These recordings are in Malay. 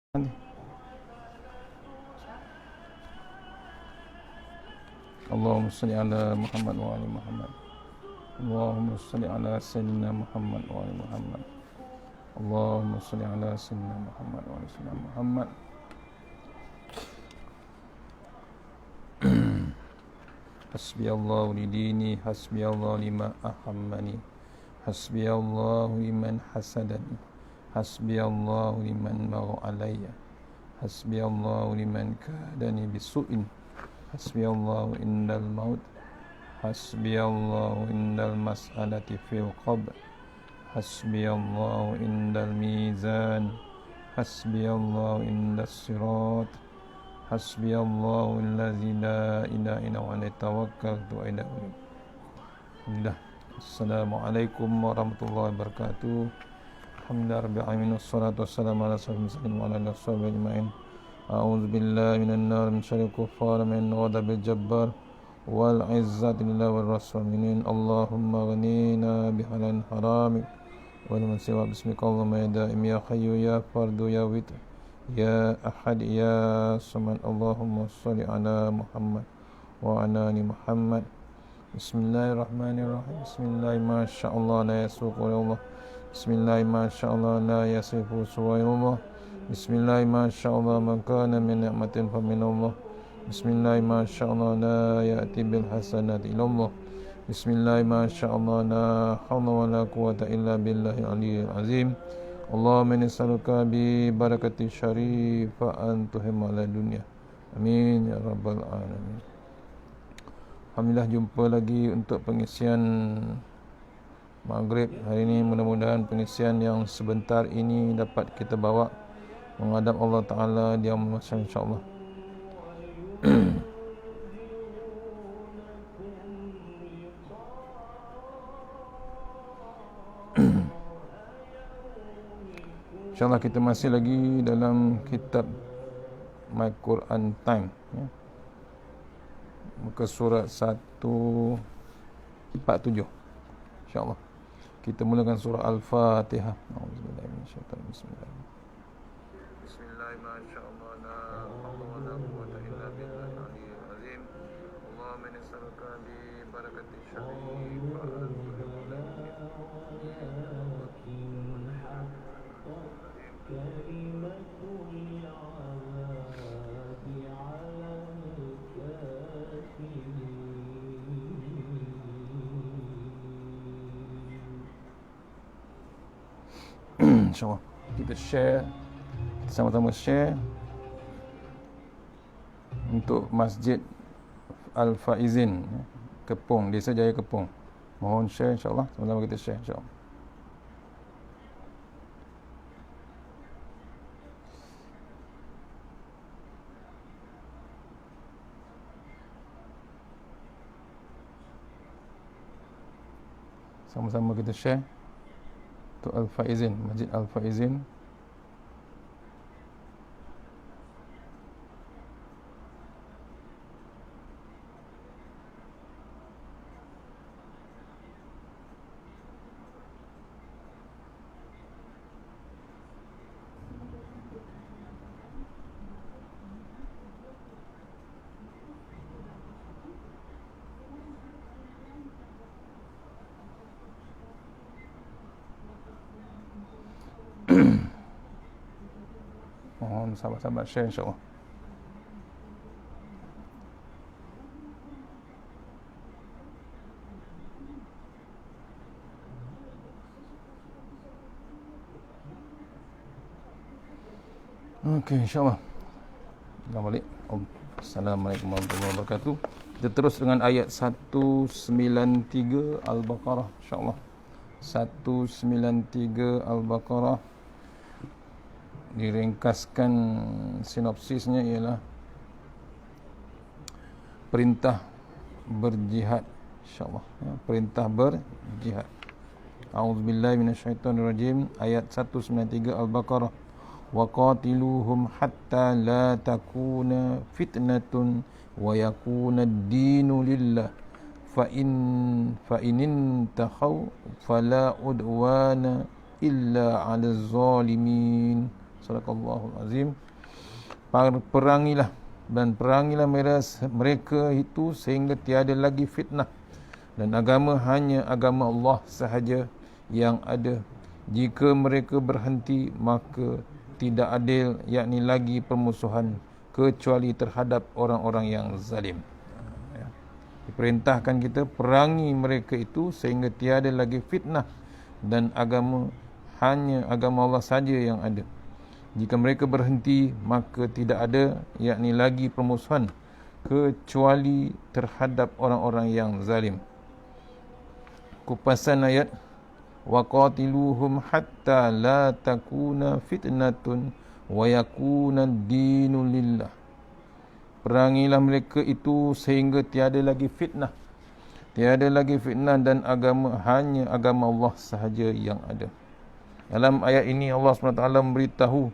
Allahumma salli ala Muhammad wa ali Muhammad. Allahumma salli ala Sayyidina Muhammad wa ali Muhammad. Allahumma salli ala Sayyidina Muhammad wa ali Sayyidina Muhammad. Hasbiyallahu li dini, hasbiyallahu lima ahammani, hasbiyallahu liman hasadani, hasbiyallahu liman magha alayya, hasbiyallahu liman kadani bisu'in, hasbiyallahu indal maut, hasbiyallahu indal mas'alati fil qabr, hasbiyallahu indal mizan, hasbiyallahu indas sirat, hasbiyallahu allazi la ilaha illa huwa alayhi tawakkaltu wa ilayhi unib. Alhamdulillah. Assalamualaikum warahmatullahi wabarakatuh. Alhamdulillah rabbil alamin, wassalatu wassalamu ala sayyidina wa ala alihi washabihi ajma'in. A'udzu billahi minan nar min syarril kuffar min ghadabil jabbar wal izzati lillahi war rasulin. Allahumma ghnina bihalal haramik wa liman siwa bismika Allahumma ya daim ya hayyu ya fardu ya witr ya ahad ya samad. Allahumma salli ala Muhammad wa ala ali Muhammad. Bismillahirrahmanirrahim. Bismillahi ma sya'allah la yasuqu Allah. Bismillahi ma sya'allah la yasifu suwaillah. Bismillahi ma sya'allah man kana min ni'matin fa min Allah. Bismillahi ma sya'allah la ya'ti bil hasanati illa Allah. Bismillahi ma sya'allah la hawla wa la quwwata illa billahil aliyyil azim. Allahumma inni as'aluka bi barakati syarifa an tuhimma ala dunya. Amin ya rabbal alamin. Alhamdulillah, jumpa lagi untuk pengisian Maghrib hari ini. Mudah-mudahan pengisian yang sebentar ini dapat kita bawa menghadap Allah Ta'ala di yaumul mahsyar insyaAllah. InsyaAllah kita masih lagi dalam kitab My Quran Time ya. Muka surat 147 InsyaAllah. Kita mulakan surah Al-Fatihah. Bismillahirrahmanirrahim. Bismillahirrahmanirrahim. Masyaallah la hawla wa la quwwata illa billahil aliyyil azim. Allahumma inni as'aluka bi barakati syarifah. InsyaAllah kita share, sama-sama share untuk Masjid Al-Faizin Kepong, Desa Jaya Kepong. Mohon share insyaAllah, sama-sama kita share insyaAllah. Sama-sama kita share untuk Al-Faizin, Masjid Al-Faizin. Mohon sahabat-sahabat share insyaAllah. Okey, insyaAllah. Kita balik. Assalamualaikum warahmatullahi wabarakatuh. Kita terus dengan ayat 193 Al-Baqarah insyaAllah. 193 Al-Baqarah. Diringkaskan sinopsisnya ialah perintah berjihad insyaAllah ya, perintah berjihad. A'udzubillahi minasyaitonirrajim. Ayat 193 Al-Baqarah. Wa qatiluhum hatta la takuna fitnatun wa yakuna ad-dinu lillah fa inin tahaw fala udwana illa 'alaz zalimin. Sadaqallahul azim. Perangilah dan perangilah mereka itu sehingga tiada lagi fitnah, dan agama hanya agama Allah sahaja yang ada. Jika mereka berhenti, maka tidak adil, yakni lagi permusuhan, kecuali terhadap orang-orang yang zalim. Diperintahkan kita perangi mereka itu sehingga tiada lagi fitnah, dan agama hanya agama Allah saja yang ada. Jika mereka berhenti, maka tidak ada, yakni lagi permusuhan, kecuali terhadap orang-orang yang zalim. Kupasan ayat, waqatiluhum hatta la takuna fitnatun wa yakuna ad-dinu lillah. Perangilah mereka itu sehingga tiada lagi fitnah, dan agama hanya agama Allah sahaja yang ada. Dalam ayat ini Allah SWT memberitahu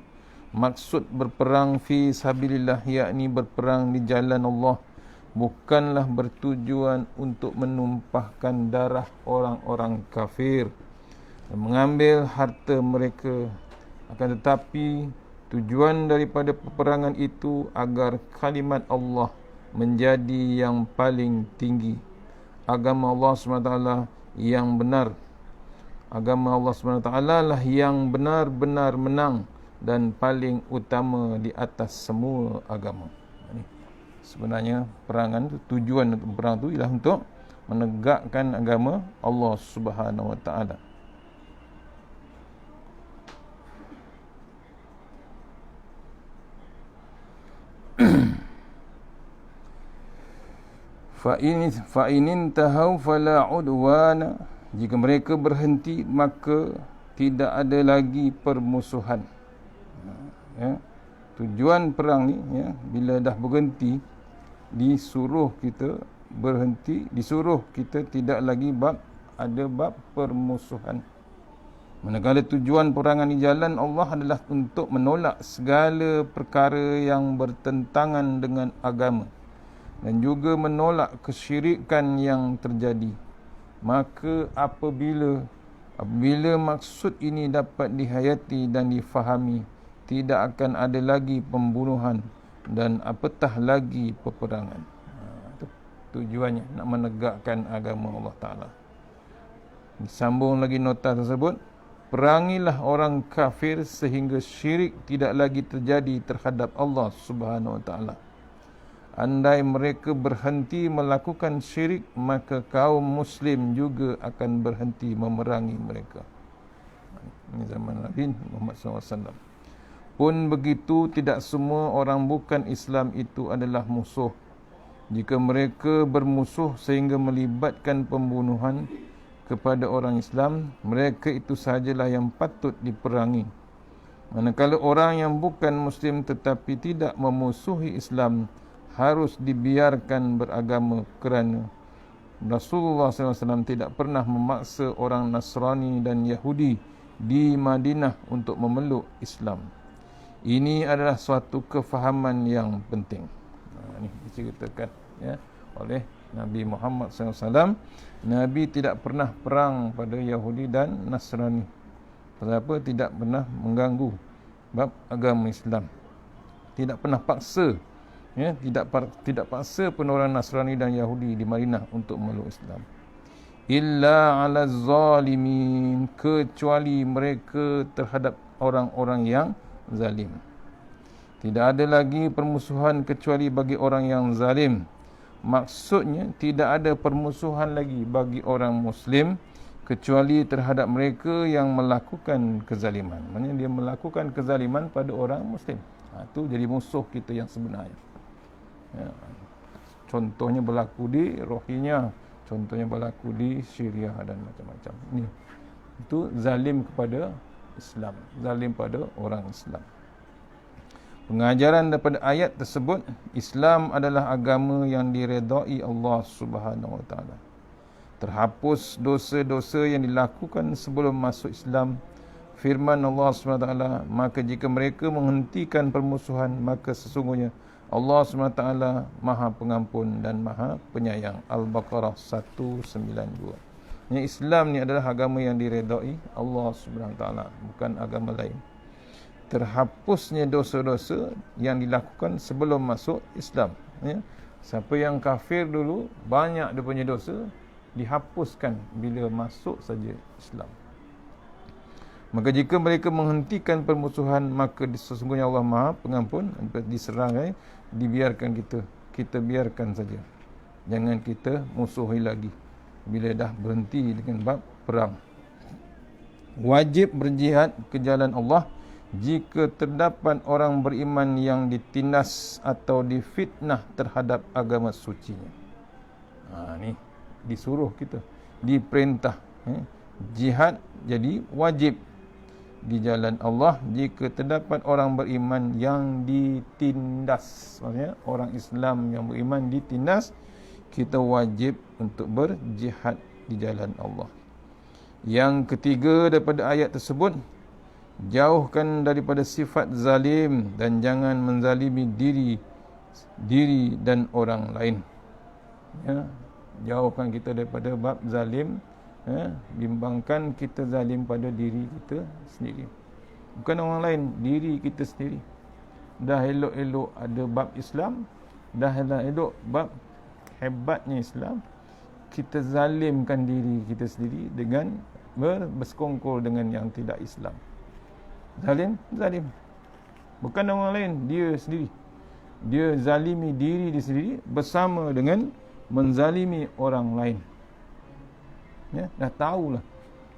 maksud berperang fi sabilillah, yakni berperang di jalan Allah, bukanlah bertujuan untuk menumpahkan darah orang-orang kafir dan mengambil harta mereka. Akan tetapi tujuan daripada peperangan itu agar kalimat Allah menjadi yang paling tinggi. Agama Allah SWT yang benar. Agama Allah SWT lah yang benar-benar menang dan paling utama di atas semua agama. Sebenarnya perangan itu, tujuan untuk perang itu ialah untuk menegakkan agama Allah Subhanahu Wa Taala. Fa in tahaw fala udwana. Jika mereka berhenti, maka tidak ada lagi permusuhan. Ya. Tujuan perang ni, ya, bila dah berhenti, disuruh kita berhenti, disuruh kita tidak lagi ada bab permusuhan. Manakala tujuan perangan di jalan Allah adalah untuk menolak segala perkara yang bertentangan dengan agama dan juga menolak kesyirikan yang terjadi. Maka apabila maksud ini dapat dihayati dan difahami, tidak akan ada lagi pembunuhan dan apatah lagi peperangan. Itu tujuannya, nak menegakkan agama Allah Ta'ala. Disambung lagi nota tersebut, perangilah orang kafir sehingga syirik tidak lagi terjadi terhadap Allah Subhanahu Wa Ta'ala. Andai mereka berhenti melakukan syirik, maka kaum muslim juga akan berhenti memerangi mereka. Ini zaman Nabi Muhammad SAW. Pun begitu, tidak semua orang bukan Islam itu adalah musuh. Jika mereka bermusuh sehingga melibatkan pembunuhan kepada orang Islam, mereka itu sahajalah yang patut diperangi. Manakala orang yang bukan Muslim tetapi tidak memusuhi Islam, harus dibiarkan beragama, kerana Rasulullah SAW tidak pernah memaksa orang Nasrani dan Yahudi di Madinah untuk memeluk Islam. Ini adalah suatu kefahaman yang penting. Ini diceritakan, ya, oleh Nabi Muhammad SAW. Nabi tidak pernah perang pada Yahudi dan Nasrani. Kenapa? Tidak pernah mengganggu bab agama Islam. Tidak pernah paksa, ya, tidak paksa pun orang Nasrani dan Yahudi di Madinah untuk memeluk Islam. Illa ala zalimin, kecuali mereka terhadap orang-orang yang zalim. Tidak ada lagi permusuhan kecuali bagi orang yang zalim. Maksudnya tidak ada permusuhan lagi bagi orang Muslim kecuali terhadap mereka yang melakukan kezaliman. Maksudnya dia melakukan kezaliman pada orang Muslim. Itu jadi musuh kita yang sebenarnya. Ya. Contohnya berlaku di Rohingya, contohnya berlaku di Syria dan macam-macam. Ini itu zalim kepada Islam, zalim pada orang Islam. Pengajaran daripada ayat tersebut, Islam adalah agama yang diredai Allah Subhanahu Wa Taala. Terhapus dosa-dosa yang dilakukan sebelum masuk Islam. Firman Allah Subhanahu Wa Taala, maka jika mereka menghentikan permusuhan, maka sesungguhnya Allah SWT Maha Pengampun dan Maha Penyayang. Al-Baqarah 192. Yang Islam ni adalah agama yang diredai Allah SWT, bukan agama lain. terhapusnya dosa-dosa yang dilakukan sebelum masuk Islam. Ya. Siapa yang kafir dulu, banyak dia punya dosa, dihapuskan bila masuk saja Islam. Maka jika mereka menghentikan permusuhan, maka sesungguhnya Allah Maha Pengampun. Diserang, dibiarkan kita biarkan saja. Jangan kita musuhi lagi bila dah berhenti dengan bab perang. Wajib berjihad ke jalan Allah jika terdapat orang beriman yang ditindas atau difitnah terhadap agama sucinya. Ni disuruh kita, diperintah. Jihad jadi wajib di jalan Allah jika terdapat orang beriman yang ditindas. Maksudnya orang Islam yang beriman ditindas, kita wajib untuk berjihad di jalan Allah. Yang ketiga daripada ayat tersebut, jauhkan daripada sifat zalim dan jangan menzalimi diri dan orang lain. Jauhkan kita daripada bab zalim. Bimbangkan kita zalim pada diri kita sendiri, bukan orang lain, diri kita sendiri. Dah elok-elok ada bab Islam, dah elok bab hebatnya Islam, kita zalimkan diri kita sendiri dengan bersekongkol dengan yang tidak Islam. Zalim bukan orang lain, dia sendiri. Dia zalimi diri dia sendiri bersama dengan menzalimi orang lain. Dah tahulah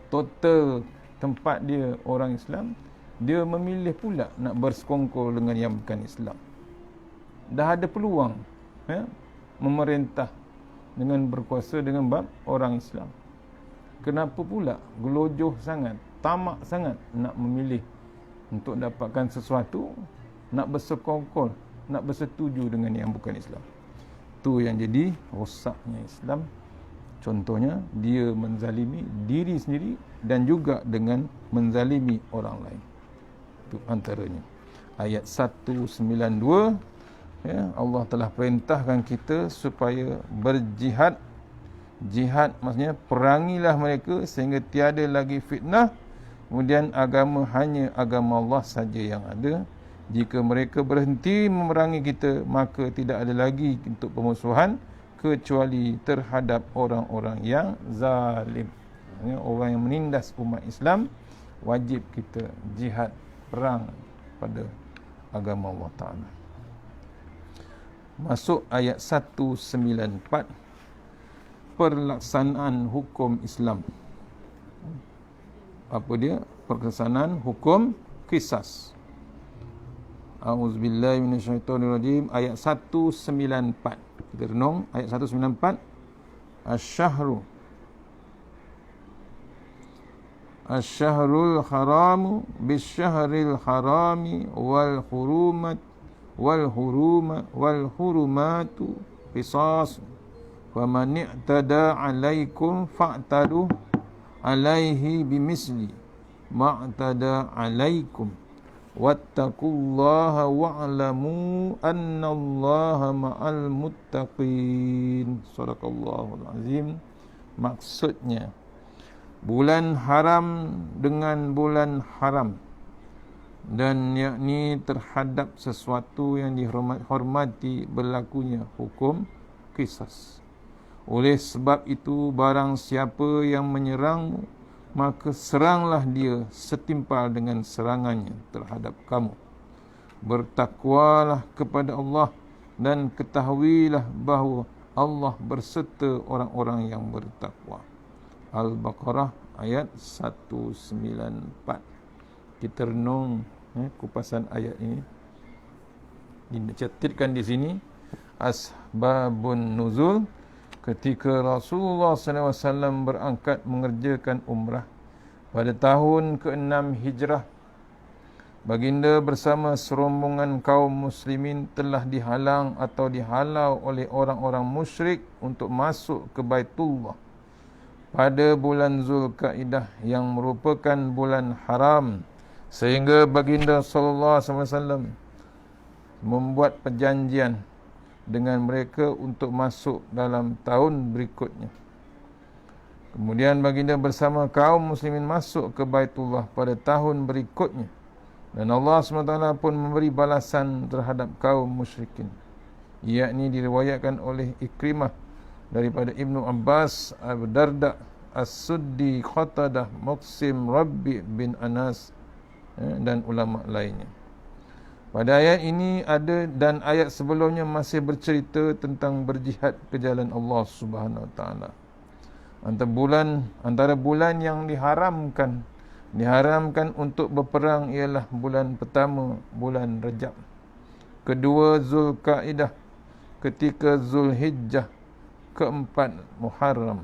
total tempat dia orang Islam, dia memilih pula nak bersekongkol dengan yang bukan Islam. Dah ada peluang memerintah dengan berkuasa dengan bab orang Islam. Kenapa pula gelojoh sangat, tamak sangat nak memilih untuk dapatkan sesuatu, nak bersekongkol, nak bersetuju dengan yang bukan Islam. Tu yang jadi rosaknya Islam. Contohnya, dia menzalimi diri sendiri dan juga dengan menzalimi orang lain. Itu antaranya. Ayat 192, Allah telah perintahkan kita supaya berjihad. Jihad maksudnya perangilah mereka sehingga tiada lagi fitnah. Kemudian agama hanya agama Allah saja yang ada. Jika mereka berhenti memerangi kita, maka tidak ada lagi untuk permusuhan kecuali terhadap orang-orang yang zalim. Orang yang menindas umat Islam, wajib kita jihad, perang pada agama Allah Ta'ala. Masuk ayat 194, pelaksanaan hukum Islam. Apa dia? Pelaksanaan hukum qisas. A'udzubillahi minasyaitonirrajim. Ayat 194. Kita renung ayat 194. Asy-syahrul haramu bisyahril harami wal hurumatu qisas. Faman i'tada 'alaikum fa'tadu 'alaihi bimisli ma'tada 'alaikum. Wattaqullaha wa'lamu annallaha ma'al muttaqin. Sadaqallahul azim. Maksudnya, bulan haram dengan bulan haram, dan yakni terhadap sesuatu yang dihormati berlakunya hukum qisas. Oleh sebab itu, barang siapa yang menyerangmu, maka seranglah dia setimpal dengan serangannya terhadap kamu. Bertakwalah kepada Allah dan ketahuilah bahawa Allah berserta orang-orang yang bertakwa. Al-Baqarah ayat 194. Kita renung kupasan ayat ini. Dicatatkan di sini asbabun nuzul. Ketika Rasulullah SAW berangkat mengerjakan umrah pada tahun ke-6 Hijrah, baginda bersama serombongan kaum muslimin telah dihalang atau dihalau oleh orang-orang musyrik untuk masuk ke Baitullah pada bulan Zulkaidah yang merupakan bulan haram, sehingga baginda SAW membuat perjanjian dengan mereka untuk masuk dalam tahun berikutnya. Kemudian baginda bersama kaum muslimin masuk ke Baitullah pada tahun berikutnya, Dan Allah SWT pun memberi balasan terhadap kaum musyrikin, yakni diriwayatkan oleh Ikrimah daripada Ibnu Abbas, Abu Darda, As-Suddi, Qatadah, Muqsim, Rabbi bin Anas dan ulama lainnya. Pada ayat ini dan ayat sebelumnya masih bercerita tentang berjihad ke jalan Allah Subhanahu Wa Taala. Antara bulan yang diharamkan untuk berperang ialah bulan pertama, bulan Rajab. Kedua, Zulkaidah. Ketiga, Zulhijjah. Keempat, Muharram.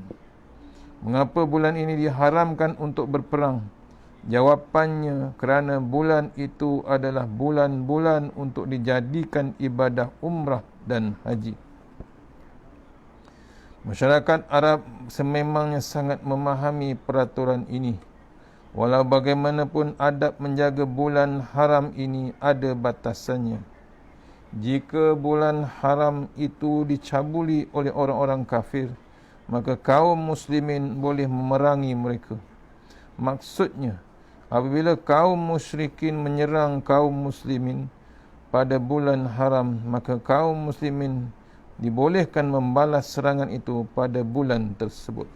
Mengapa bulan ini diharamkan untuk berperang? Jawapannya, kerana bulan itu adalah bulan-bulan untuk dijadikan ibadah umrah dan haji. Masyarakat Arab sememangnya sangat memahami peraturan ini. Walau bagaimanapun adab menjaga bulan haram ini ada batasannya. Jika bulan haram itu dicabuli oleh orang-orang kafir, maka kaum muslimin boleh memerangi mereka. Maksudnya, apabila kaum musyrikin menyerang kaum muslimin pada bulan haram, maka kaum muslimin dibolehkan membalas serangan itu pada bulan tersebut.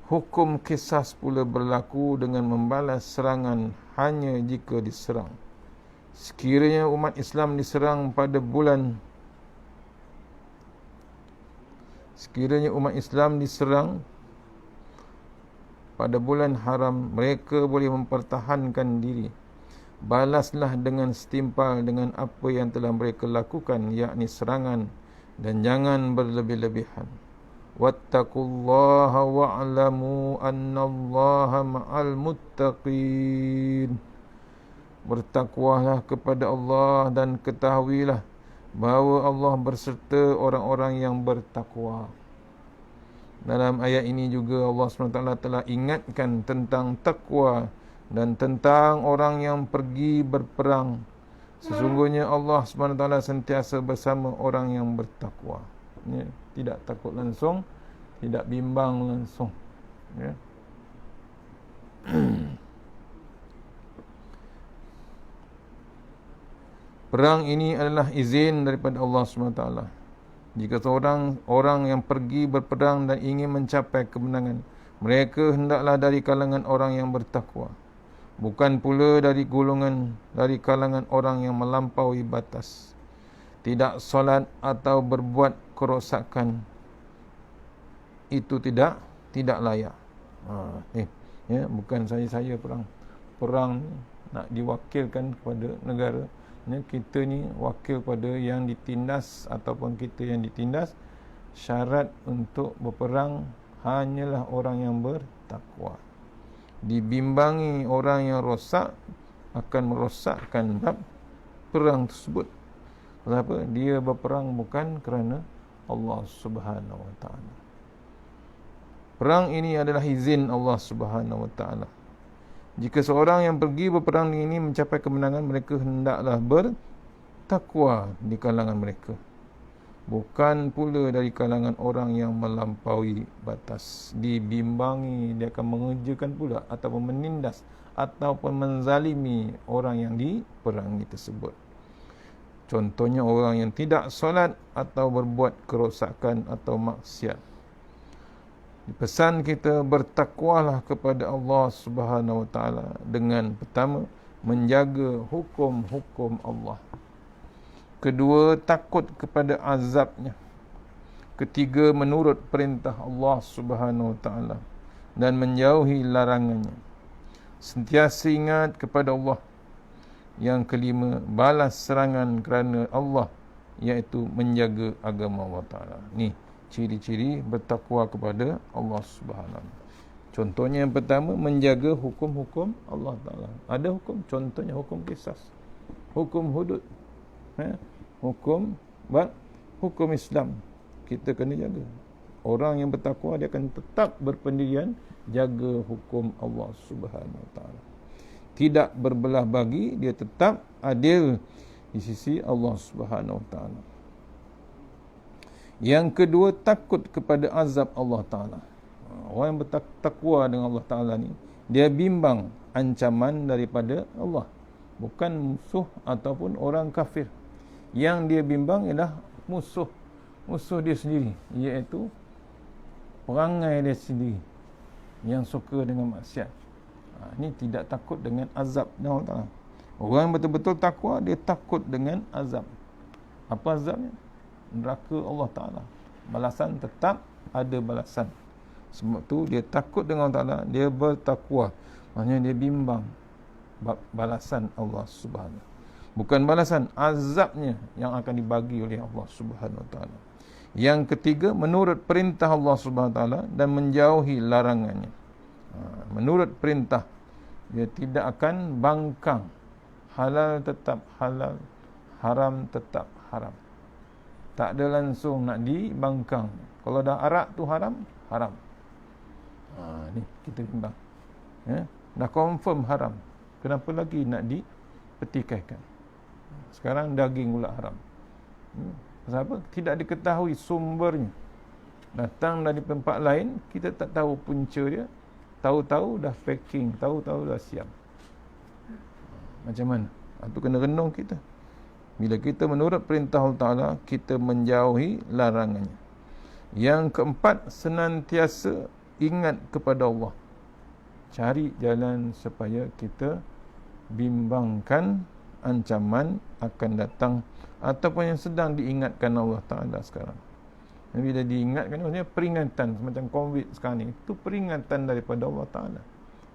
Hukum qisas pula berlaku dengan membalas serangan hanya jika diserang. Sekiranya umat Islam diserang pada bulan haram, mereka boleh mempertahankan diri. Balaslah dengan setimpal dengan apa yang telah mereka lakukan, yakni serangan, dan jangan berlebih-lebihan. Wattaqullaha wa'lamu annallaha ma'al muttaqin. Bertakwalah kepada Allah dan ketahuilah bahawa Allah berserta orang-orang yang bertakwa. Dalam ayat ini juga Allah SWT telah ingatkan tentang takwa dan tentang orang yang pergi berperang. Sesungguhnya Allah SWT sentiasa bersama orang yang bertakwa. Ya, tidak takut langsung, tidak bimbang langsung. Ya. Perang ini adalah izin daripada Allah SWT. Jika seorang orang yang pergi berperang dan ingin mencapai kemenangan, mereka hendaklah dari kalangan orang yang bertakwa, bukan pula dari kalangan orang yang melampaui batas. Tidak solat atau berbuat kerosakan itu tidak layak. Bukan saya perang nak diwakilkan kepada negara. Kita ni wakil pada yang ditindas ataupun kita yang ditindas. Syarat untuk berperang hanyalah orang yang bertakwa. Dibimbangi orang yang rosak akan merosakkan bab perang tersebut. Kenapa? Dia berperang bukan kerana Allah Subhanahu Wa Taala. Perang ini adalah izin Allah Subhanahu Wa Taala. Jika seorang yang pergi berperang ini mencapai kemenangan, mereka hendaklah bertakwa di kalangan mereka, bukan pula dari kalangan orang yang melampaui batas. Dibimbangi, dia akan mengerjakan pula ataupun menindas ataupun menzalimi orang yang diperangi tersebut. Contohnya orang yang tidak solat atau berbuat kerosakan atau maksiat. Pesan kita, bertakwalah kepada Allah Subhanahu Wa Taala dengan pertama, menjaga hukum-hukum Allah. Kedua, takut kepada azabnya. Ketiga, menurut perintah Allah Subhanahu Wa Taala dan menjauhi larangannya. Sentiasa ingat kepada Allah. Yang kelima, balas serangan kerana Allah, iaitu menjaga agama Allah Taala. Ni ciri-ciri bertakwa kepada Allah Subhanahu. Contohnya yang pertama, menjaga hukum-hukum Allah Ta'ala. Ada hukum, contohnya hukum qisas, hukum hudud, hukum Islam. Kita kena jaga. Orang yang bertakwa, dia akan tetap berpendirian jaga hukum Allah Subhanahu Ta'ala. Tidak berbelah bagi, dia tetap adil di sisi Allah Subhanahu Ta'ala. Yang kedua, takut kepada azab Allah Ta'ala. Orang yang bertakwa dengan Allah Ta'ala ni, Dia bimbang ancaman daripada Allah, bukan musuh ataupun orang kafir. Yang dia bimbang ialah musuh dia sendiri, iaitu perangai dia sendiri yang suka dengan maksiat. Ini tidak takut dengan azab Allah Ta'ala. Orang yang betul-betul takwa, dia takut dengan azab. Apa azabnya? Neraka Allah Ta'ala. Balasan tetap ada balasan. Sebab tu dia takut dengan Allah Ta'ala, dia bertakwa. Maksudnya dia bimbang balasan Allah Subhanahu. Bukan balasan, azabnya yang akan dibagi oleh Allah Subhanahu Wa Ta'ala. Yang ketiga, menurut perintah Allah Subhanahu Wa Ta'ala dan menjauhi larangannya. Menurut perintah, dia tidak akan bangkang. Halal tetap halal, haram tetap haram. Tak ada langsung nak dibangkang. Kalau dah arak tu haram, haram. Ni kita bimbang. Dah confirm haram, kenapa lagi nak dipertikaikan? Sekarang daging pula haram. Pasal apa? Tidak diketahui sumbernya. Datang dari tempat lain, kita tak tahu punca dia. Tahu-tahu dah packing, tahu-tahu dah siap. Macam mana? Itu kena renung kita. Bila kita menurut perintah Allah Ta'ala, kita menjauhi larangannya. Yang keempat, senantiasa ingat kepada Allah. Cari jalan supaya kita bimbangkan ancaman akan datang ataupun yang sedang diingatkan Allah Ta'ala sekarang. Bila diingatkan, maksudnya peringatan. Macam COVID sekarang ni, itu peringatan daripada Allah Ta'ala.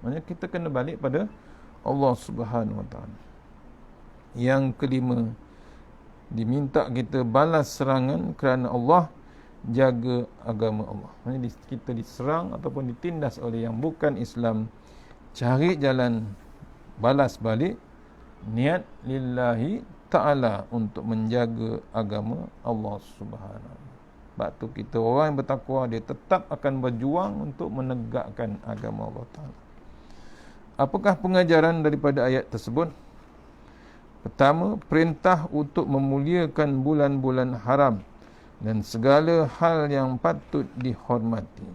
Maksudnya kita kena balik pada Allah Subhanahu Wa Ta'ala. Yang kelima, diminta kita balas serangan kerana Allah jaga agama Allah. Maksudnya kita diserang ataupun ditindas oleh yang bukan Islam, cari jalan balas balik, niat lillahi ta'ala untuk menjaga agama Allah Subhanahu. Sebab tu kita orang yang bertakwa, dia tetap akan berjuang untuk menegakkan agama Allah Ta'ala. Apakah pengajaran daripada ayat tersebut? Pertama, perintah untuk memuliakan bulan-bulan haram dan segala hal yang patut dihormati,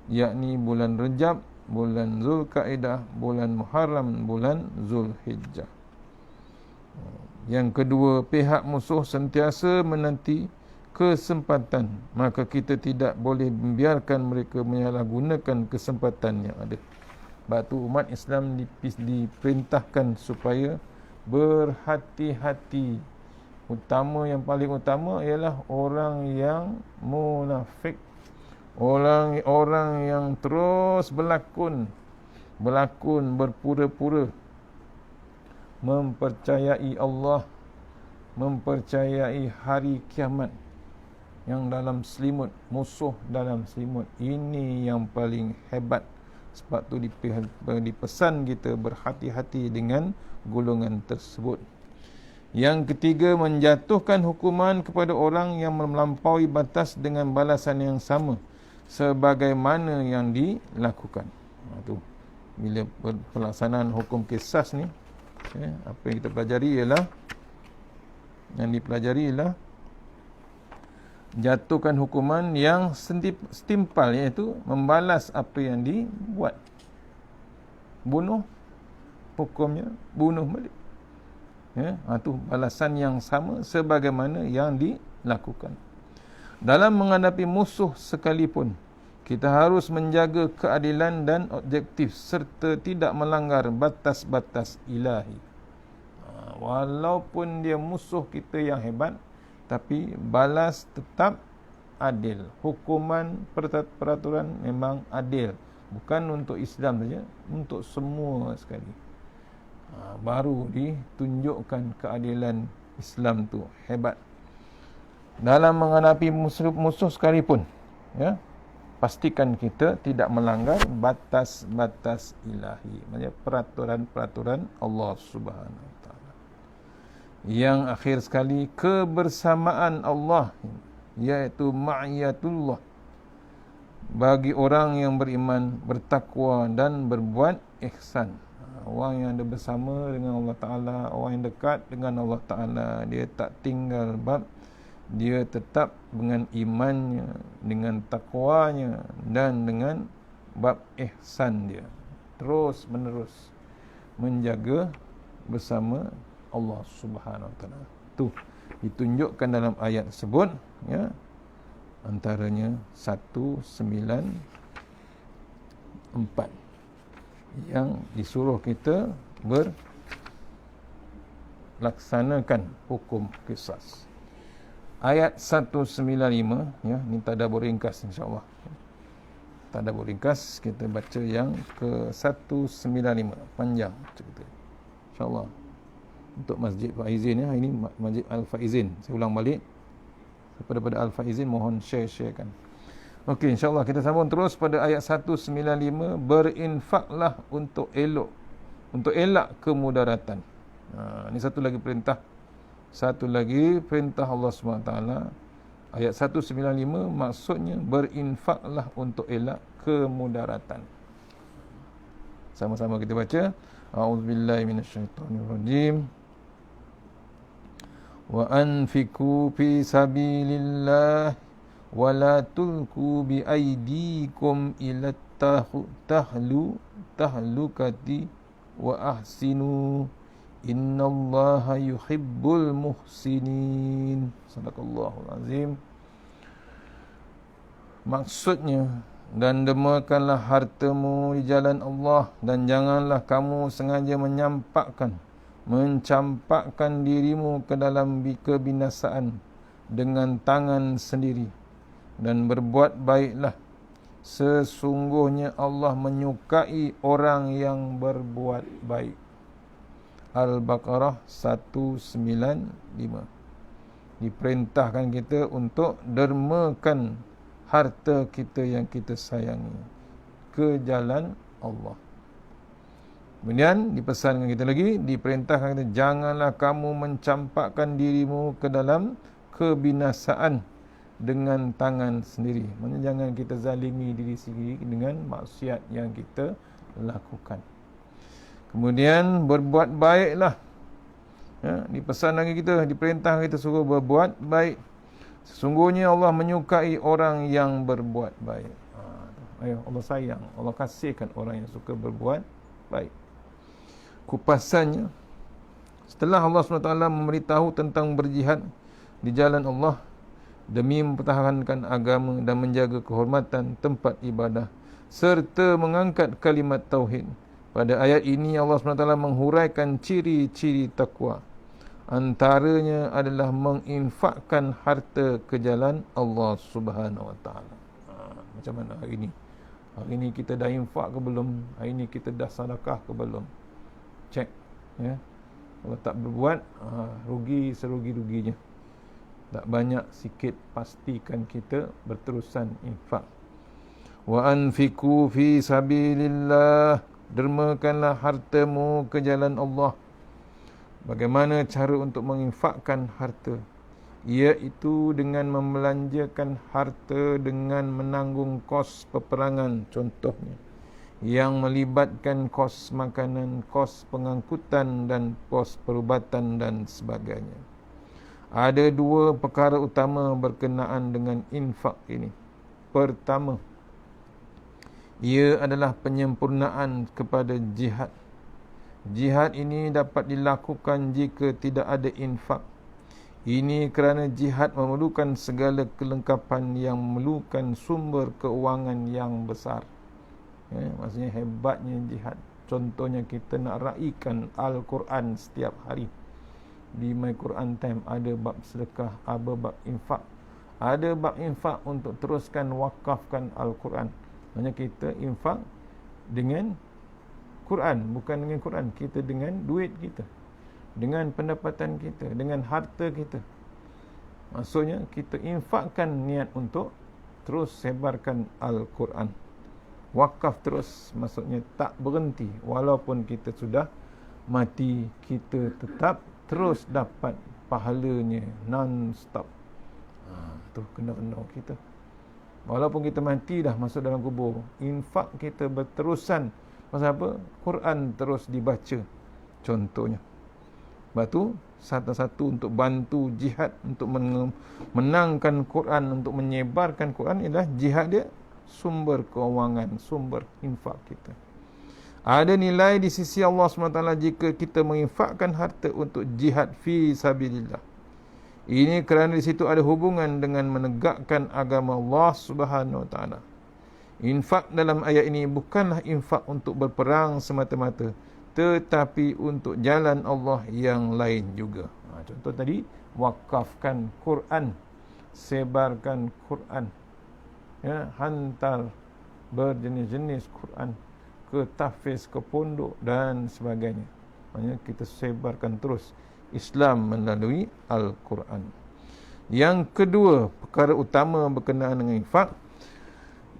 yakni bulan Rejab, bulan Zulkaidah, bulan Muharram, bulan Zulhijjah. Yang kedua, pihak musuh sentiasa menanti kesempatan, maka kita tidak boleh membiarkan mereka menyalahgunakan kesempatan yang ada. Sebab tu umat Islam diperintahkan supaya berhati-hati. Yang paling utama ialah orang yang munafik, orang yang terus berlakon berpura-pura mempercayai Allah, mempercayai hari kiamat, yang dalam selimut, musuh dalam selimut. Ini yang paling hebat. Sebab tu dipesan kita berhati-hati dengan golongan tersebut. Yang ketiga, menjatuhkan hukuman kepada orang yang melampaui batas dengan balasan yang sama sebagaimana yang dilakukan. Tu bila pelaksanaan hukum kisas ni, apa yang kita pelajari ialah jatuhkan hukuman yang setimpal, iaitu membalas apa yang dibuat. Bunuh, hukumnya bunuh balik. Itu balasan yang sama sebagaimana yang dilakukan. Dalam menghadapi musuh sekalipun, kita harus menjaga keadilan dan objektif serta tidak melanggar batas-batas ilahi. Walaupun dia musuh kita yang hebat, tapi balas tetap adil. Hukuman peraturan memang adil. Bukan untuk Islam saja, untuk semua sekali. Baru ditunjukkan keadilan Islam tu hebat. Dalam menghadapi musuh sekalipun, pastikan kita tidak melanggar batas-batas ilahi, maksudnya peraturan-peraturan Allah Subhanahu Wa Taala. Yang akhir sekali, kebersamaan Allah, iaitu ma'iyatullah, bagi orang yang beriman, bertakwa dan berbuat ihsan. Orang yang ada bersama dengan Allah Ta'ala, orang yang dekat dengan Allah Ta'ala, dia tak tinggal bab, dia tetap dengan imannya, dengan takwanya dan dengan bab ihsan dia. terus menerus menjaga bersama Allah Subhanahu Wa Taala. Tu ditunjukkan dalam ayat tersebut, ya, antaranya 194 yang disuruh kita berlaksanakan hukum qisas. Ayat 195, ya, ni tadabbur ringkas insya-Allah. Tadabbur ringkas kita baca yang ke 195, panjang cerita. Insya-Allah. Untuk Masjid Faizin, ya, ini Masjid Al-Faizin. Saya ulang balik. Kepada Al-Faizin mohon sharekan. Okey, insya-Allah kita sambung terus pada ayat 195, berinfaklah untuk elak kemudaratan. Ini satu lagi perintah. Satu lagi perintah Allah SWT. Ayat 195 maksudnya berinfaklah untuk elak kemudaratan. Sama-sama kita baca. A'udzubillahi minasyaitonirrajim. Wa anfiqu fi sabilillah wa la tulqu bi aydikum ila tahlukati wa ahsinu innallaha yuhibbul muhsinin. Sadaqallahul azim. Maksudnya, dan demakanlah hartamu di jalan Allah, dan janganlah kamu sengaja mencampakkan dirimu ke dalam kebinasaan dengan tangan sendiri, dan berbuat baiklah, sesungguhnya Allah menyukai orang yang berbuat baik. Al-Baqarah 195. Diperintahkan kita untuk dermakan harta kita yang kita sayangi ke jalan Allah. Kemudian dipesankan kita lagi, diperintahkan kita, janganlah kamu mencampakkan dirimu ke dalam kebinasaan dengan tangan sendiri. Maksudnya jangan kita zalimi diri sendiri dengan maksiat yang kita lakukan. Kemudian berbuat baiklah. Ya, dipesan lagi kita, diperintah kita suruh berbuat baik. Sesungguhnya Allah menyukai orang yang berbuat baik. Ayo, Allah sayang, Allah kasihkan orang yang suka berbuat baik. Kupasannya, setelah Allah SWT memberitahu tentang berjihad di jalan Allah demi mempertahankan agama dan menjaga kehormatan tempat ibadah serta mengangkat kalimat tauhid, pada ayat ini Allah SWT menghuraikan ciri-ciri takwa. Antaranya adalah menginfakkan harta ke jalan Allah Subhanahu Wa Taala. Macam mana hari ini? Hari ini kita dah infak ke belum? Hari ini kita dah sedekah ke belum? Cek, ya. Kalau tak berbuat, rugi serugi-ruginya. Tak banyak sikit, pastikan kita berterusan infak. Wa anfiqu fi sabilillah, dermakanlah hartamu ke jalan Allah. Bagaimana cara untuk menginfakkan harta? Iaitu dengan membelanjakan harta dengan menanggung kos peperangan, contohnya, yang melibatkan kos makanan, kos pengangkutan dan kos perubatan dan sebagainya. Ada dua perkara utama berkenaan dengan infak ini. Pertama, ia adalah penyempurnaan kepada jihad. Jihad ini dapat dilakukan jika tidak ada infak. Ini kerana jihad memerlukan segala kelengkapan yang memerlukan sumber keuangan yang besar. Ya, maksudnya hebatnya jihad. Contohnya kita nak raikan Al-Quran setiap hari. Di My Quran Time ada bab sedekah, ada bab infak. Ada bab infak untuk teruskan wakafkan Al-Quran. Maksudnya kita infak dengan Quran, bukan dengan Quran, kita dengan duit kita, dengan pendapatan kita, dengan harta kita. Maksudnya kita infakkan niat untuk terus sebarkan Al-Quran. Wakaf terus, maksudnya tak berhenti. Walaupun kita sudah mati, kita tetap terus dapat pahalanya non-stop. Tu kena-kena kita. Walaupun kita mati dah masuk dalam kubur, infak kita berterusan. Pasal apa? Quran terus dibaca, contohnya. Sebab tu, satu-satu untuk bantu jihad, untuk menangkan Quran, untuk menyebarkan Quran ialah jihad dia, sumber keuangan, sumber infak kita. Ada nilai di sisi Allah SWT jika kita menginfakkan harta untuk jihad fi sabilillah. Ini kerana di situ ada hubungan dengan menegakkan agama Allah Subhanahu Wa Taala. Infak dalam ayat ini bukanlah infak untuk berperang semata-mata, tetapi untuk jalan Allah yang lain juga. Contoh tadi, wakafkan Quran, sebarkan Quran, hantar berjenis-jenis Quran ke tahfiz, ke pondok dan sebagainya. Maksudnya kita sebarkan terus Islam melalui Al-Quran. Yang kedua, perkara utama berkenaan dengan infak.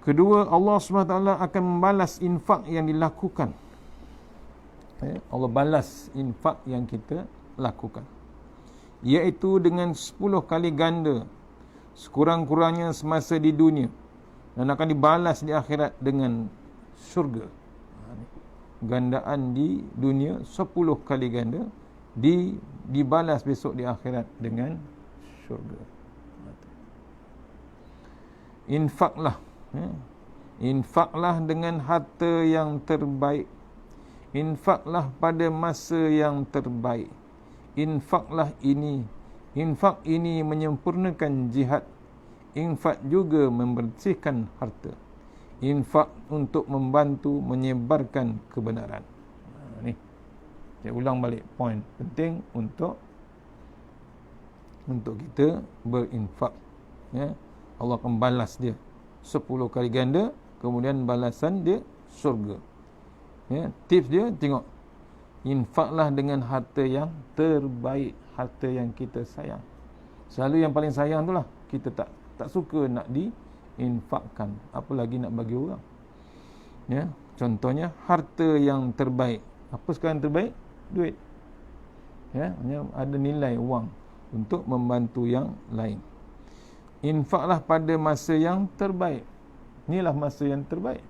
Kedua, Allah SWT akan membalas infak yang dilakukan. Allah balas infak yang kita lakukan, iaitu dengan 10 kali ganda sekurang-kurangnya semasa di dunia, dan akan dibalas di akhirat dengan syurga. Gandaan di dunia 10 kali ganda, dibalas besok di akhirat dengan syurga. Infaklah dengan harta yang terbaik. Infaklah pada masa yang terbaik. Infak ini menyempurnakan jihad. Infak juga membersihkan harta. Infak untuk membantu menyebarkan kebenaran. Ni, saya ulang balik poin penting untuk kita berinfak. Allah akan balas dia 10 kali ganda, kemudian balasan dia syurga. Tips dia, tengok, infaklah dengan harta yang terbaik, harta yang kita sayang. Selalu yang paling sayang itulah kita tak suka nak diinfakkan, apalagi nak bagi orang. Contohnya harta yang terbaik. Apa sekarang terbaik? Duit. Ada nilai wang untuk membantu yang lain. Infaklah pada masa yang terbaik. Inilah masa yang terbaik.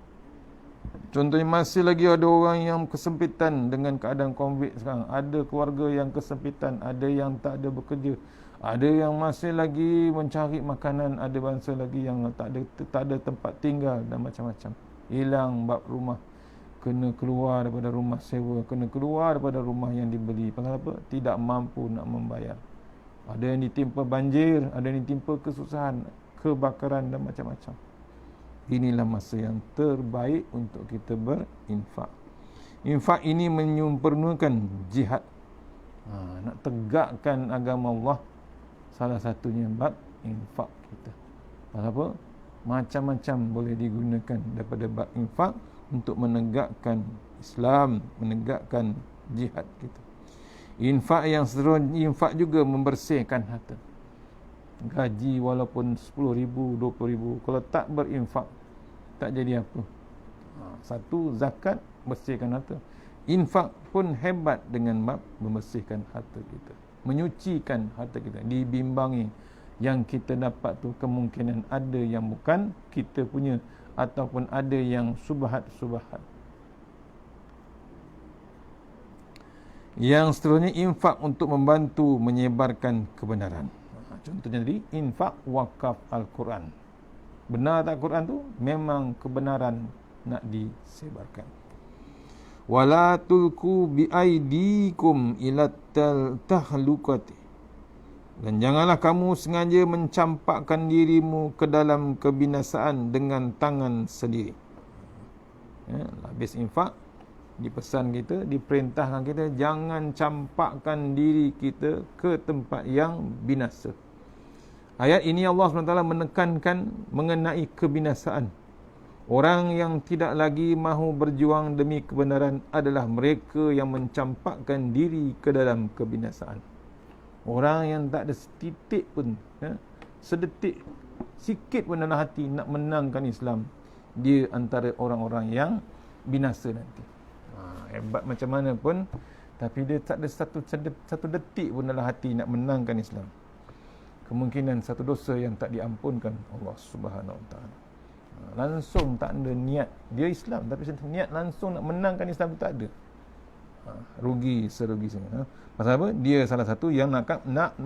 Contohnya, masih lagi ada orang yang kesempitan dengan keadaan COVID sekarang. Ada keluarga yang kesempitan, ada yang tak ada bekerja, ada yang masih lagi mencari makanan, ada bangsa lagi yang tak ada tempat tinggal dan macam-macam. Hilang bab rumah, kena keluar daripada rumah sewa, kena keluar daripada rumah yang dibeli. Pasal apa? Tidak mampu nak membayar. Ada yang ditimpa banjir, ada yang ditimpa kesusahan, kebakaran dan macam-macam. Inilah masa yang terbaik untuk kita berinfak. Infak ini menyempurnakan jihad. Nak tegakkan agama Allah, salah satunya bab infak kita. Pasal apa? Macam-macam boleh digunakan daripada bab infak untuk menegakkan Islam, menegakkan jihad kita. Infak yang seterusnya, infak juga membersihkan harta. Gaji walaupun 10,000, 20,000, kalau tak berinfak, tak jadi apa. Satu, zakat, bersihkan harta. Infak pun hebat dengan bab membersihkan harta kita, menyucikan harta kita, dibimbangi. Yang kita dapat tu kemungkinan ada yang bukan kita punya, ataupun ada yang subhat-subhat. Yang seterusnya, infak untuk membantu menyebarkan kebenaran. Contohnya tadi, infak wakaf Al-Quran. Benar tak Quran tu? Memang kebenaran nak disebarkan. Wala tulku biaidikum ila tahlukati. Dan janganlah kamu sengaja mencampakkan dirimu ke dalam kebinasaan dengan tangan sendiri. Habis infak, dipesan kita, diperintahkan kita, jangan campakkan diri kita ke tempat yang binasa. Ayat ini Allah SWT menekankan mengenai kebinasaan. Orang yang tidak lagi mahu berjuang demi kebenaran adalah mereka yang mencampakkan diri ke dalam kebinasaan. Orang yang tak ada setitik pun, sedetik, sikit pun dalam hati nak menangkan Islam, dia antara orang-orang yang binasa nanti. Hebat macam mana pun, tapi dia tak ada satu detik pun dalam hati nak menangkan Islam. Kemungkinan satu dosa yang tak diampunkan Allah Subhanahu Wa Taala. Langsung tak ada niat, dia Islam tapi niat langsung nak menangkan Islam tu tak ada. Rugi serugi semua. Pasal apa? Dia salah satu yang nak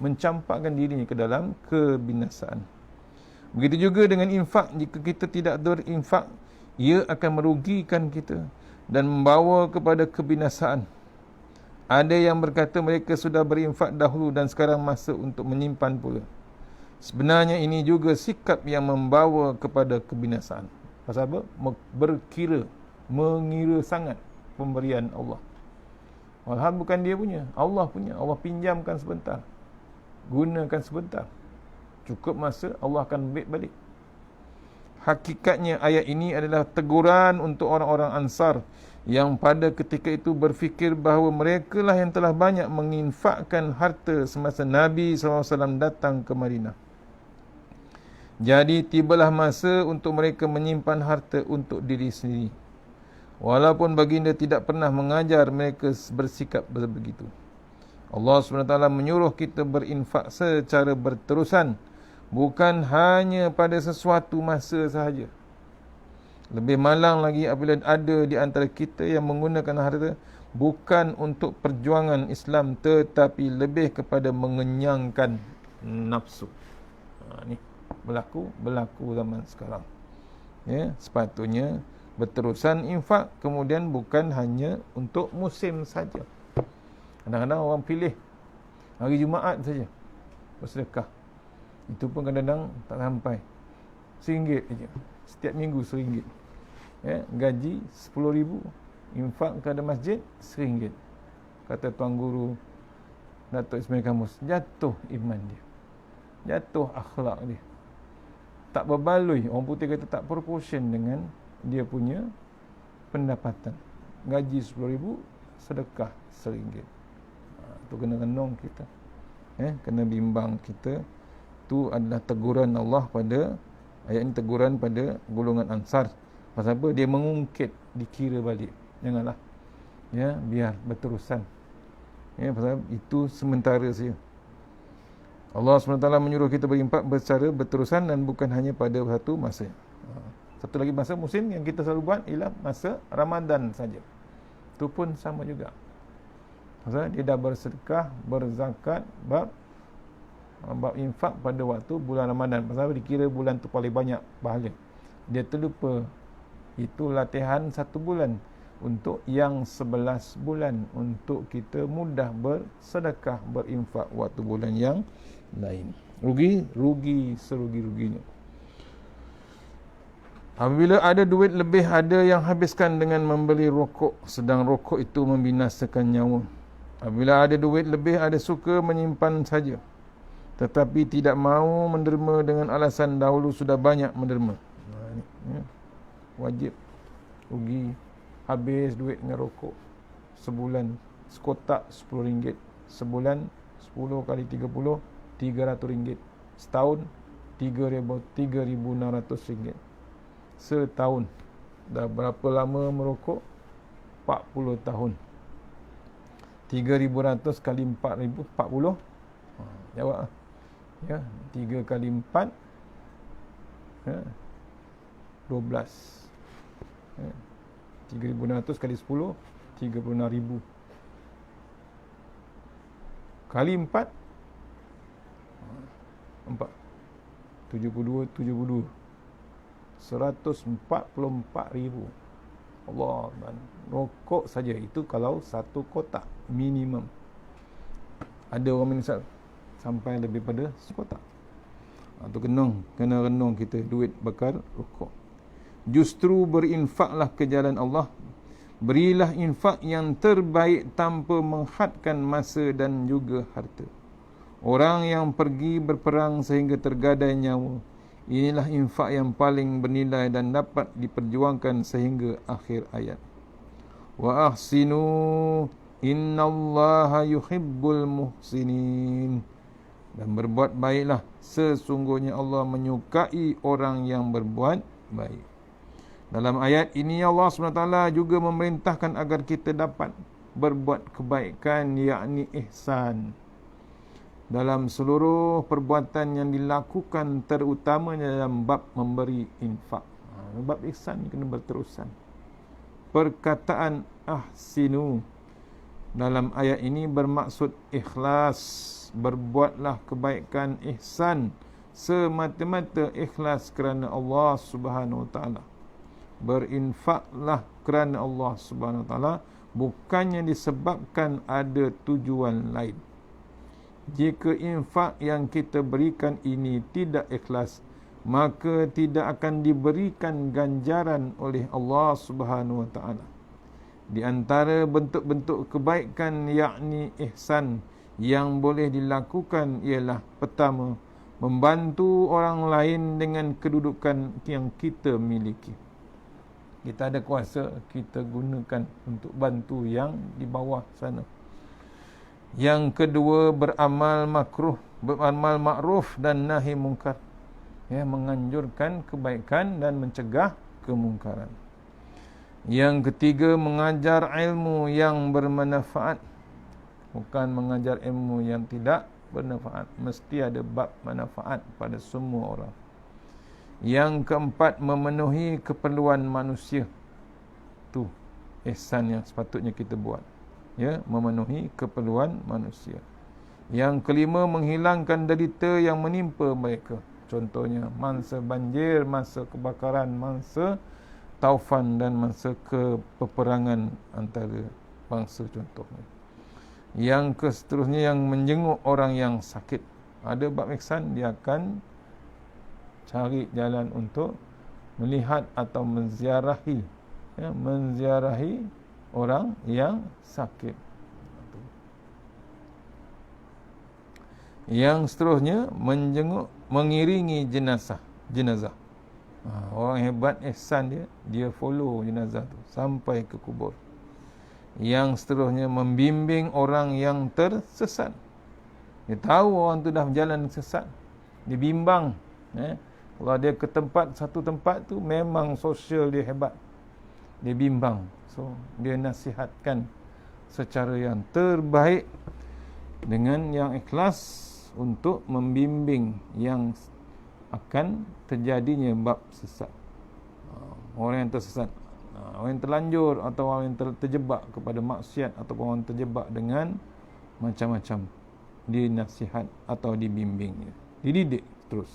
mencampakkan dirinya ke dalam kebinasaan. Begitu juga dengan infak. Jika kita tidak berinfak, ia akan merugikan kita. dan membawa kepada kebinasaan. Ada yang berkata mereka sudah berinfak dahulu dan sekarang masa untuk menyimpan pula. Sebenarnya ini juga sikap yang membawa kepada kebinasaan. Pasal apa? Mengira sangat pemberian Allah. Walhal bukan dia punya, Allah punya. Allah pinjamkan sebentar, gunakan sebentar, cukup masa Allah akan ambil balik. Hakikatnya ayat ini adalah teguran untuk orang-orang Ansar yang pada ketika itu berfikir bahawa mereka lah yang telah banyak menginfakkan harta semasa Nabi SAW datang ke Madinah. Jadi tibalah masa untuk mereka menyimpan harta untuk diri sendiri. Walaupun baginda tidak pernah mengajar mereka bersikap begitu. Allah SWT menyuruh kita berinfak secara berterusan, bukan hanya pada sesuatu masa sahaja. Lebih malang lagi apabila ada di antara kita yang menggunakan harta bukan untuk perjuangan Islam, tetapi lebih kepada mengenyangkan nafsu. Ni berlaku zaman sekarang. Ya, sepatutnya berterusan infak, kemudian bukan hanya untuk musim saja. Kadang-kadang orang pilih hari Jumaat saja bersedekah. Itu pun kadang-kadang tak sampai RM1 saja. Setiap minggu RM1. Ya, gaji RM10,000, infak kepada masjid RM1. Kata Tuan Guru Datuk Ismail Kamus, jatuh iman dia, jatuh akhlak dia, tak berbaloi. Orang putih kata tak proportion dengan dia punya pendapatan. Gaji RM10,000, sedekah RM1. Tu kena renung kita, kena bimbang kita. Tu adalah teguran Allah pada ayat ini, teguran pada golongan Ansar. Pasal apa? Dia mengungkit, dikira balik. Janganlah, ya, biar berterusan. Ya, pasal itu sementara saja. Allah SWT menyuruh kita berinfak secara berterusan dan bukan hanya pada satu masa. Satu lagi masa musim yang kita selalu buat ialah masa Ramadan saja. Itu pun sama juga. Pasal dia dah bersedekah, berzakat, bab infak pada waktu bulan Ramadan. Pasal dikira bulan tu paling banyak pahala. Dia terlupa itu latihan 1 bulan untuk yang 11 bulan, untuk kita mudah bersedekah, berinfak waktu bulan yang lain. Rugi serugi-ruginya. Apabila ada duit lebih, ada yang habiskan dengan membeli rokok, sedang rokok itu membinasakan nyawa. Apabila ada duit lebih, ada suka menyimpan saja, tetapi tidak mahu menderma dengan alasan dahulu sudah banyak menderma. Wajib rugi, habis duit dengan rokok. Sebulan sekotak RM10, sebulan 10 kali 30, RM300. Setahun RM3,600. Setahun. Dah berapa lama merokok? 40 tahun. 3,100 kali 4,000, 40. Jawab. Ya, 3 kali 4, 12. 3,600 kali 10, 36,000. Kali 4, 72, 144,000. Allah, dan rokok saja itu kalau satu kotak minimum. Ada orang menyesal sampai lebih pada sekotak. Itu kena renung kita duit bakar rokok. Justru berinfaklah ke jalan Allah. Berilah infak yang terbaik tanpa menghadkan masa dan juga harta. Orang yang pergi berperang sehingga tergadai nyawa, inilah infak yang paling bernilai dan dapat diperjuangkan sehingga akhir ayat. Wa ahsinu innallaha yuhibbul muhsinin. Dan berbuat baiklah, sesungguhnya Allah menyukai orang yang berbuat baik. Dalam ayat ini Allah SWT juga memerintahkan agar kita dapat berbuat kebaikan, yakni ihsan, dalam seluruh perbuatan yang dilakukan, terutamanya dalam bab memberi infak. Bab ihsan kena berterusan. Perkataan ahsinu dalam ayat ini bermaksud ikhlas. Berbuatlah kebaikan, ihsan, semata-mata ikhlas kerana Allah Subhanahu Wa Taala. berinfaklah kerana Allah Subhanahu Wa Taala, bukannya disebabkan ada tujuan lain. Jika infak yang kita berikan ini tidak ikhlas, maka tidak akan diberikan ganjaran oleh Allah Subhanahu Wa Taala. Di antara bentuk-bentuk kebaikan yakni ihsan yang boleh dilakukan ialah pertama, membantu orang lain dengan kedudukan yang kita miliki. Kita ada kuasa, kita gunakan untuk bantu yang di bawah sana. Yang kedua, beramal ma'ruf dan nahi mungkar. Menganjurkan kebaikan dan mencegah kemungkaran. Yang ketiga, mengajar ilmu yang bermanfaat. Bukan mengajar ilmu yang tidak bermanfaat. Mesti ada bab manfaat pada semua orang. Yang keempat, memenuhi keperluan manusia. Tu ihsan yang sepatutnya kita buat. Memenuhi keperluan manusia. Yang kelima, menghilangkan derita yang menimpa mereka. Contohnya masa banjir, masa kebakaran, masa taufan dan masa peperangan antara bangsa contohnya. Yang seterusnya, yang menjenguk orang yang sakit. Ada bab ihsan, dia akan cari jalan untuk melihat atau menziarahi orang yang sakit. Yang seterusnya, mengiringi jenazah. Orang hebat ihsan dia follow jenazah tu sampai ke kubur. Yang seterusnya, membimbing orang yang tersesat. Dia tahu orang tu dah berjalan sesat, dia bimbang. Kalau dia ke satu tempat tu memang sosial dia hebat, dia bimbang. So dia nasihatkan secara yang terbaik dengan yang ikhlas untuk membimbing yang akan terjadinya bab sesat. Orang yang tersesat, orang yang terlanjur atau orang yang terjebak kepada maksiat ataupun orang terjebak dengan macam-macam, dinasihat atau dibimbingnya, dididik terus.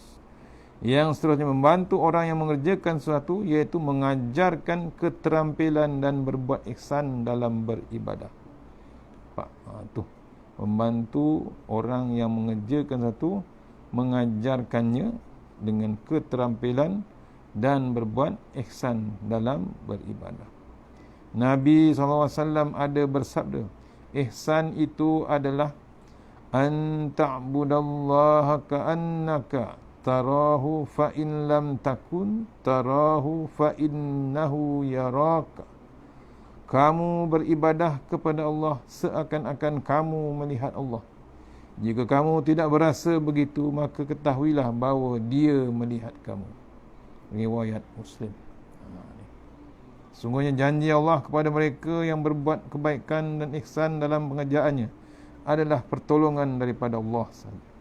Yang seterusnya, membantu orang yang mengerjakan sesuatu, iaitu mengajarkan keterampilan dan berbuat ihsan dalam beribadah. Membantu orang yang mengerjakan sesuatu, mengajarkannya dengan keterampilan dan berbuat ihsan dalam beribadah. Nabi SAW ada bersabda, ihsan itu adalah an ta'budallaha ka'annaka tarahu fa in lam takun tarahu fa innahu yaraka. Kamu beribadah kepada Allah seakan-akan kamu melihat Allah. Jika kamu tidak berasa begitu, maka ketahuilah bahawa dia melihat kamu. Riwayat Muslim. Sungguhnya janji Allah kepada mereka yang berbuat kebaikan dan ihsan dalam pengerjaannya adalah pertolongan daripada Allah sahaja.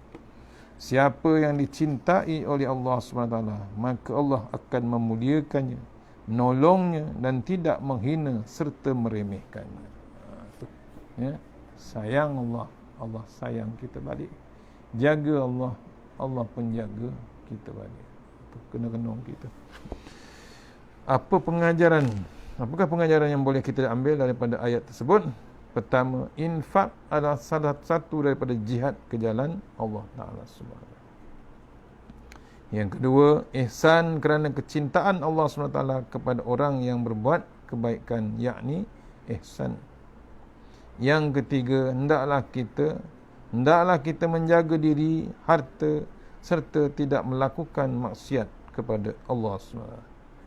Siapa yang dicintai oleh Allah SWT, maka Allah akan memuliakannya, menolongnya dan tidak menghina serta meremehkannya. Sayang Allah, Allah sayang kita balik. Jaga Allah, Allah pun jaga kita balik. Kena-kenong kita. Apakah pengajaran yang boleh kita ambil daripada ayat tersebut? Pertama, infak adalah salah satu daripada jihad ke jalan Allah Ta'ala Subhanahu. Yang kedua, ihsan kerana kecintaan Allah SWT kepada orang yang berbuat kebaikan, yakni ihsan. Yang ketiga, hendaklah kita menjaga diri, harta serta tidak melakukan maksiat kepada Allah SWT.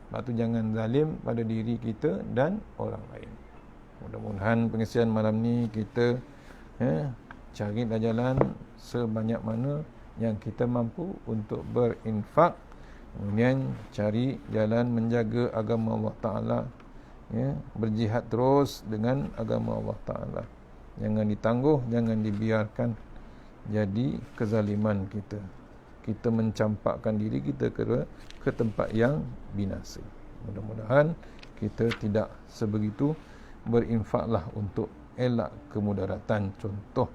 Sebab tu jangan zalim pada diri kita dan orang lain. Mudah-mudahan pengisian malam ni kita carilah jalan sebanyak mana yang kita mampu untuk berinfak. Kemudian cari jalan menjaga agama Allah Ta'ala, berjihad terus dengan agama Allah Ta'ala. Jangan ditangguh, jangan dibiarkan jadi kezaliman kita. Kita mencampakkan diri kita ke tempat yang binasa. Mudah-mudahan kita tidak sebegitu. Berinfaklah untuk elak kemudaratan. Contoh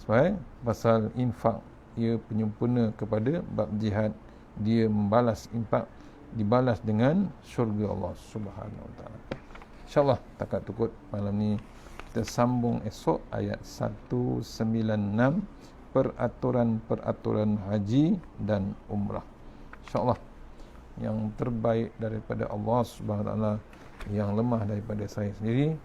sebab pasal infak ia penyempurna kepada bab jihad. Dia membalas infak dibalas dengan syurga Allah Subhanahu Wa Taala. InsyaAllah takat tukut malam ni kita sambung esok ayat 196 peraturan-peraturan haji dan umrah. InsyaAllah yang terbaik daripada Allah Subhanahu Wa Taala, yang lemah daripada saya sendiri.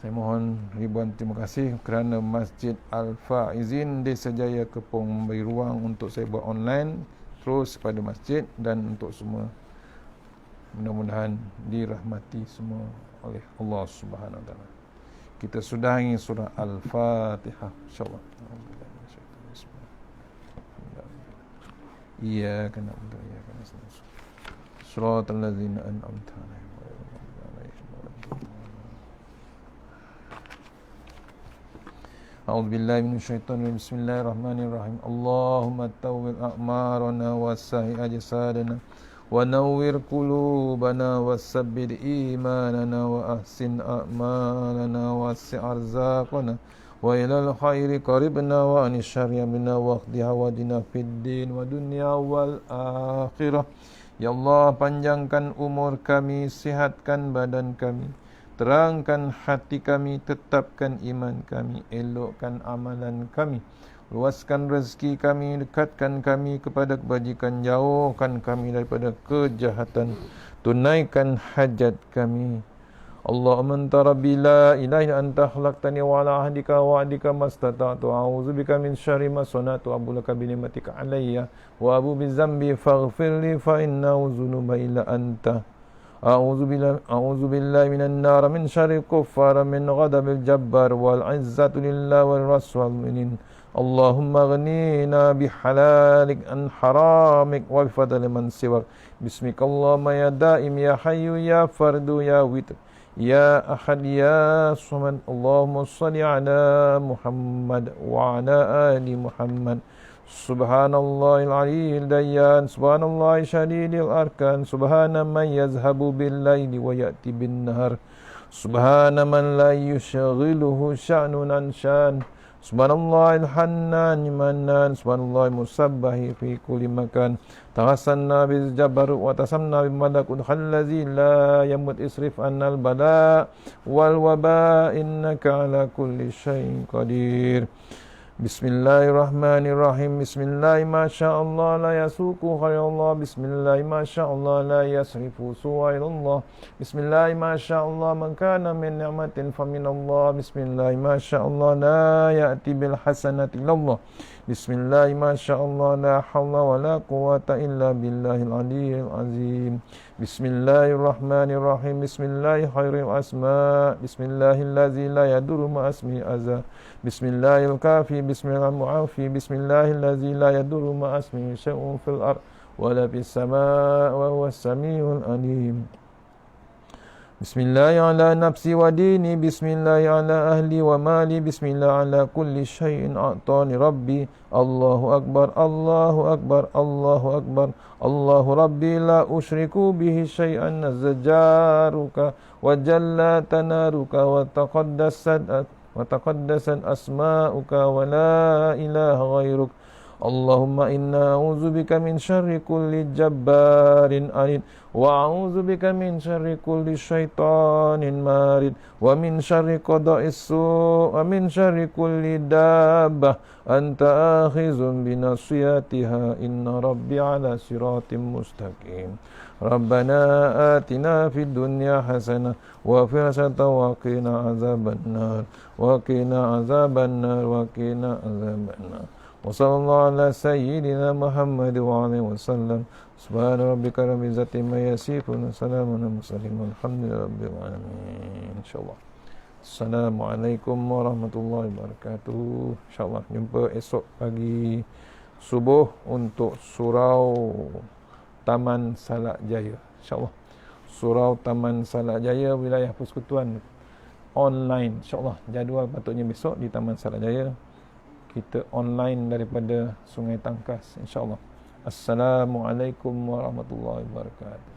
Saya mohon ribuan terima kasih kerana Masjid Al-Faizin Desa Jaya Kepong memberi ruang untuk saya buat online terus kepada masjid, dan untuk semua mudah-mudahan dirahmati semua oleh Allah Subhanahu Wa Taala. Kita sudahi surah Al-Fatihah insyaallah. Iyyaka na'budu wa iyyaka nasta'in. Shiratal ladzina an'amta 'alaihim. A'udzu billahi minasyaitonir rajim. Bismillahirrahmanirrahim. Allahumma tawwil a'marana wasahi ajsadana wa nawwir qulubana wasabbir imanana wa ahsin a'malana wasi' arzaqana wa ilal khairi qaribna wa anis syarri minna waqdi hawadina fid din wa dunya wal akhirah. Ya Allah, panjangkan umur kami, sihatkan badan kami, terangkan hati kami, tetapkan iman kami, elokkan amalan kami, luaskan rezeki kami, dekatkan kami kepada kebajikan, jauhkan kami daripada kejahatan, tunaikan hajat kami. Allahumma anta rabbi la ilaha illa anta khalaqtani wa ala ahdika wa wa'dika mastata'tu a'udzubika min syarri ma sana'tu abu laka bi ni'matika alayya wa abu bi dzambi faghfir li fa innahu dzunuba illa anta. A'udzu billahi minan nar min syarri kuffar min ghadabil jabbar wal 'izzatu lillahi wal rasul mu'minin. Allahumma ghnina bihalalik an haramik wa bifadli man siwak. Bismikallahumma ya daim ya hayyu ya fardu ya witr ya ahad ya samad. Allahumma shalli ala Muhammad wa ala ali Muhammad. Subhanallahil aliyyil dayyan, subhanallahi syadidil arkan, subhana man yazhabu bil laili wa ya'ti bin nahar, subhana man la yushghiluhu sya'nun an syan, subhanallahil hannan manan, subhanallahi musabbahi fi kulli makan. Taghasanna bil jabarut wa tasamna bil malakut khallazi la yamut isrif annal bala wal waba innaka ala kulli syai'in qadir. Bismillahirrahmanirrahim. Bismillahi masyaallah la yasuku khairallah. Bismillahi masyaallah la yasrifu su'ailallah. Bismillahi masyaallah man kana min ni'matin faminallah. Bismillahi masyaallah la ya'ti bil hasanati illallah. Bismillahi masyaallah la hawla wa la quwwata illa billahil aliyyil azim. Bismillahirrahmanirrahim. Bismillahi khairil asma. Bismillahillazi la yadurru ma asmi azza. Bismillahil kafi. Bismillahil mu'afi. Bismillahillazi la yadurru ma asmi syai'un fil ard wa la fis samaa wa huwas samiul alim. Bismillahi ala nafsi wa dini. Bismillahi ala ahli wa mali. Bismillahi ala kulli syai'in a'tani rabbi. Allahu akbar, Allahu akbar, Allahu akbar. Allahu rabbi la usyriku bihi syai'an nazjaruka wa jalla tanaruka wa taqaddasat asma'uka wa la ilaha ghairuk. Allahumma inna a'udzubika min syarri kulli jabbarin anid wa a'udzubika min syarri kulli syaitanin marid wa min syarri qada'is su' wa min syarri kulli dabbah anta akhizun binasiyatiha inna rabbi ala siratim mustaqim. Rabbana atina fid dunya hasanah wa fil akhirati wa qina azabannar wa qina azabannar wa qina azabannar. Wa sallallahu ala sayyidina Muhammad wa alihi wasallam. Subhana rabbika rabbil izzati amma yasifun, salamun alal mursalin, walhamdulillahi rabbil alamin. Insyaallah. Assalamualaikum warahmatullahi wabarakatuh. Insyaallah jumpa esok pagi subuh untuk surau Taman Salak Jaya. InsyaAllah surau Taman Salak Jaya wilayah persekutuan online. InsyaAllah jadual patutnya besok di Taman Salak Jaya. Kita online daripada Sungai Tangkas, insyaAllah. Assalamualaikum warahmatullahi wabarakatuh.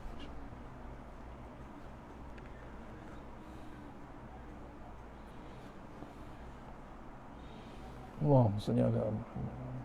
Allahumma shalli ala Muhammad.